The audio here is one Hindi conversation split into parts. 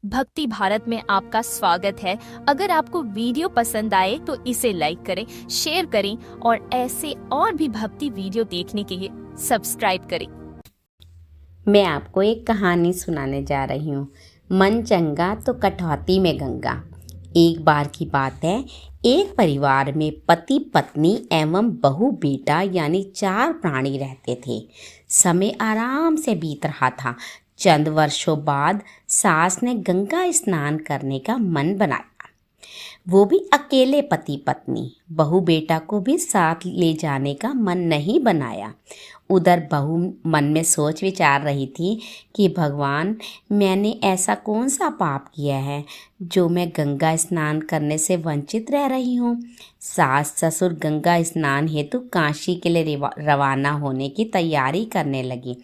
भक्ति भारत में आपका स्वागत है। अगर आपको वीडियो पसंद आए तो इसे लाइक करें, शेयर करें और ऐसे और भी भक्ति वीडियो देखने के लिए सब्सक्राइब करें। मैं आपको एक कहानी सुनाने जा रही हूँ। मन चंगा तो कटौती में गंगा। एक बार की बात है, एक परिवार में पति पत्नी एवं बहू बेटा यानी 4 प्राणी रहते थे। समय आराम से बीत रहा था। चंद वर्षों बाद सास ने गंगा स्नान करने का मन बनाया, वो भी अकेले पति पत्नी। बहू बेटा को भी साथ ले जाने का मन नहीं बनाया। उधर बहू मन में सोच विचार रही थी कि भगवान, मैंने ऐसा कौन सा पाप किया है जो मैं गंगा स्नान करने से वंचित रह रही हूँ। सास ससुर गंगा स्नान हेतु काशी के लिए रवाना होने की तैयारी करने लगी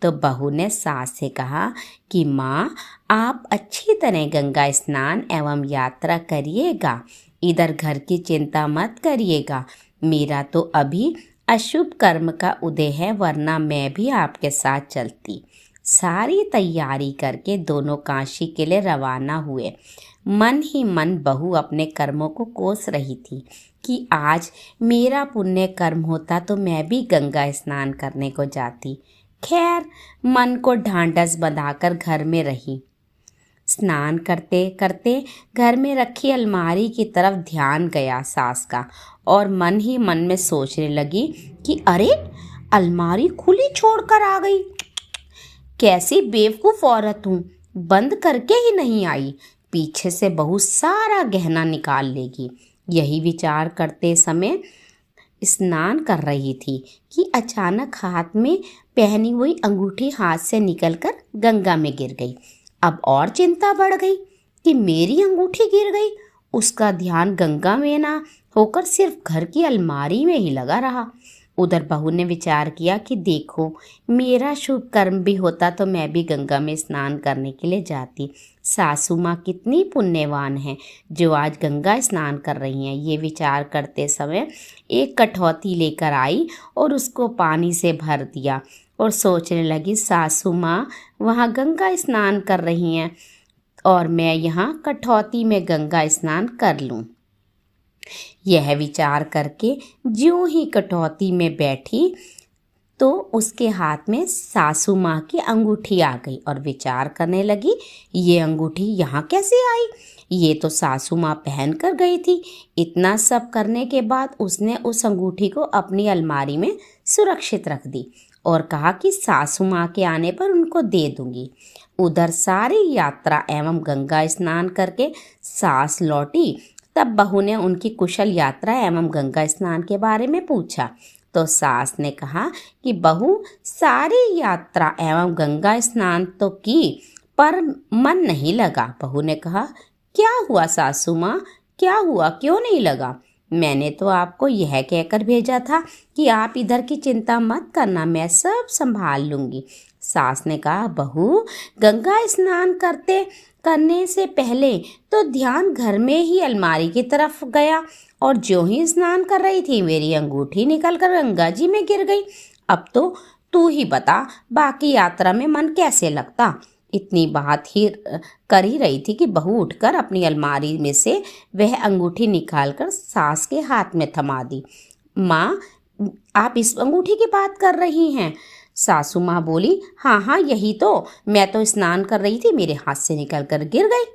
तो बहू ने सास से कहा कि माँ, आप अच्छी तरह गंगा स्नान एवं यात्रा करिएगा, इधर घर की चिंता मत करिएगा। मेरा तो अभी अशुभ कर्म का उदय है, वरना मैं भी आपके साथ चलती। सारी तैयारी करके दोनों काशी के लिए रवाना हुए। मन ही मन बहू अपने कर्मों को कोस रही थी कि आज मेरा पुण्य कर्म होता तो मैं भी गंगा स्नान करने को जाती। खैर, मन को ढांढस बंधाकर घर में रही। स्नान करते करते घर में रखी अलमारी की तरफ ध्यान गया सास का, और मन ही मन में सोचने लगी कि अरे, अलमारी खुली छोड़कर आ गई। कैसी बेवकूफ़ औरत हूँ, बंद करके ही नहीं आई। पीछे से बहू सारा गहना निकाल लेगी। यही विचार करते समय स्नान कर रही थी कि अचानक हाथ में पहनी हुई अंगूठी हाथ से निकलकर गंगा में गिर गई। अब और चिंता बढ़ गई कि मेरी अंगूठी गिर गई। उसका ध्यान गंगा में ना होकर सिर्फ घर की अलमारी में ही लगा रहा। उधर बहू ने विचार किया कि देखो, मेरा शुभ कर्म भी होता तो मैं भी गंगा में स्नान करने के लिए जाती। सासू माँ कितनी पुण्यवान हैं जो आज गंगा स्नान कर रही हैं। ये विचार करते समय एक कठौती लेकर आई और उसको पानी से भर दिया और सोचने लगी, सासू माँ वहाँ गंगा स्नान कर रही हैं और मैं यहाँ कठौती में गंगा स्नान कर लूँ। यह विचार करके ज्यों ही कटौती में बैठी तो उसके हाथ में सासू माँ की अंगूठी आ गई और विचार करने लगी, ये अंगूठी यहाँ कैसे आई? ये तो सासू माँ पहन कर गई थी। इतना सब करने के बाद उसने उस अंगूठी को अपनी अलमारी में सुरक्षित रख दी और कहा कि सासू माँ के आने पर उनको दे दूंगी। उधर सारी यात्रा एवं गंगा स्नान करके सास लौटी। तब बहू ने उनकी कुशल यात्रा एवं गंगा स्नान के बारे में पूछा तो सास ने कहा कि बहू, सारी यात्रा एवं गंगा स्नान तो की पर मन नहीं लगा। बहू ने कहा, क्या हुआ सासू माँ, क्या हुआ, क्यों नहीं लगा? मैंने तो आपको यह कहकर भेजा था कि आप इधर की चिंता मत करना, मैं सब संभाल लूँगी। सास ने कहा, बहू, गंगा स्नान करने से पहले तो ध्यान घर में ही अलमारी की तरफ गया और ज्यों ही स्नान कर रही थी मेरी अंगूठी निकलकर गंगा जी में गिर गई। अब तो तू ही बता, बाकी यात्रा में मन कैसे लगता? इतनी बात ही कर ही रही थी कि बहू उठकर अपनी अलमारी में से वह अंगूठी निकालकर सास के हाथ में थमा दी। माँ, आप इस अंगूठी की बात कर रही हैं? सासू माँ बोली, हाँ हाँ, यही तो। मैं तो स्नान कर रही थी, मेरे हाथ से निकलकर गिर गई।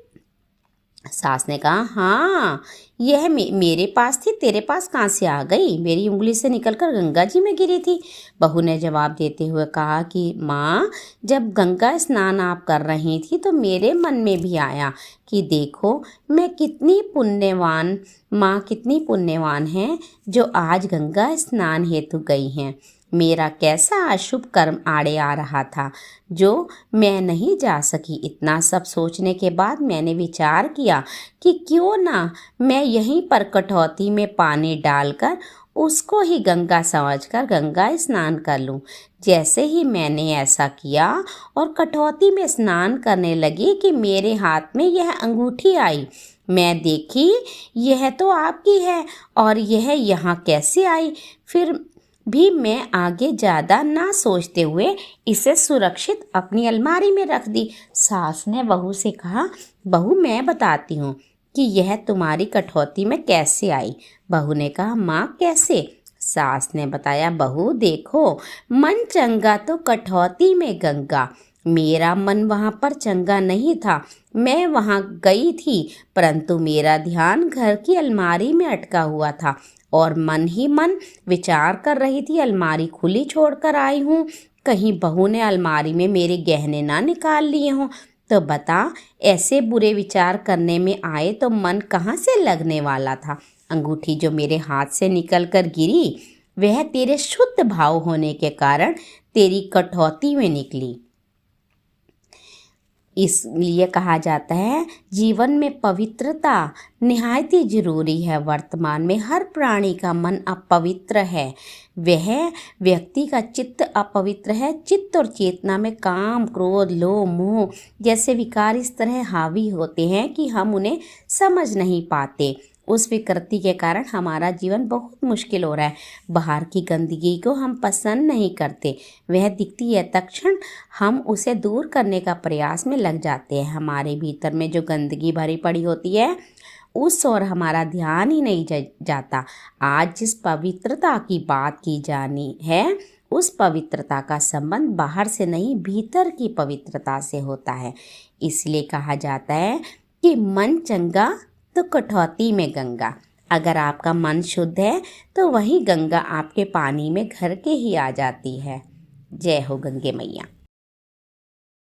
सास ने कहा, हाँ, यह मेरे पास थी, तेरे पास कहाँ से आ गई? मेरी उंगली से निकलकर गंगा जी में गिरी थी। बहू ने जवाब देते हुए कहा कि माँ, जब गंगा स्नान आप कर रही थी तो मेरे मन में भी आया कि देखो, मैं कितनी पुण्यवान, माँ कितनी पुण्यवान हैं जो आज गंगा स्नान हेतु गई हैं। मेरा कैसा अशुभ कर्म आड़े आ रहा था जो मैं नहीं जा सकी। इतना सब सोचने के बाद मैंने विचार किया कि क्यों ना मैं यहीं पर कटौती में पानी डालकर उसको ही गंगा समझकर गंगा स्नान कर लूं। जैसे ही मैंने ऐसा किया और कटौती में स्नान करने लगी कि मेरे हाथ में यह अंगूठी आई। मैं देखी, यह तो आपकी है और यह यहाँ कैसे आई? फिर भी मैं आगे ज़्यादा ना सोचते हुए इसे सुरक्षित अपनी अलमारी में रख दी। सास ने बहू से कहा, बहू मैं बताती हूँ कि यह तुम्हारी कठौती में कैसे आई। बहू ने कहा, माँ कैसे? सास ने बताया, बहू देखो, मन चंगा तो कठौती में गंगा। मेरा मन वहाँ पर चंगा नहीं था, मैं वहाँ गई थी, परंतु मेरा ध्यान घर की अलमारी में अटका हुआ था और मन ही मन विचार कर रही थी, अलमारी खुली छोड़कर आई हूँ, कहीं बहू ने अलमारी में मेरे गहने ना निकाल लिए हों। तो बता, ऐसे बुरे विचार करने में आए तो मन कहाँ से लगने वाला था। अंगूठी जो मेरे हाथ से निकल कर गिरी वह तेरे शुद्ध भाव होने के कारण तेरी कठौती में निकली। इसलिए कहा जाता है, जीवन में पवित्रता निहायत ही जरूरी है। वर्तमान में हर प्राणी का मन अपवित्र है, वह व्यक्ति का चित्त अपवित्र है। चित्त और चेतना में काम, क्रोध, लोभ, मोह जैसे विकार इस तरह हावी होते हैं कि हम उन्हें समझ नहीं पाते। उस विकृति के कारण हमारा जीवन बहुत मुश्किल हो रहा है। बाहर की गंदगी को हम पसंद नहीं करते, वह दिखती है तत्क्षण हम उसे दूर करने का प्रयास में लग जाते हैं। हमारे भीतर में जो गंदगी भरी पड़ी होती है उस ओर हमारा ध्यान ही नहीं जाता। आज जिस पवित्रता की बात की जानी है उस पवित्रता का संबंध बाहर से नहीं, भीतर की पवित्रता से होता है। इसलिए कहा जाता है कि मन चंगा तो कठौती में गंगा। अगर आपका मन शुद्ध है तो वही गंगा आपके पानी में घर के ही आ जाती है। जय हो गंगे मैया।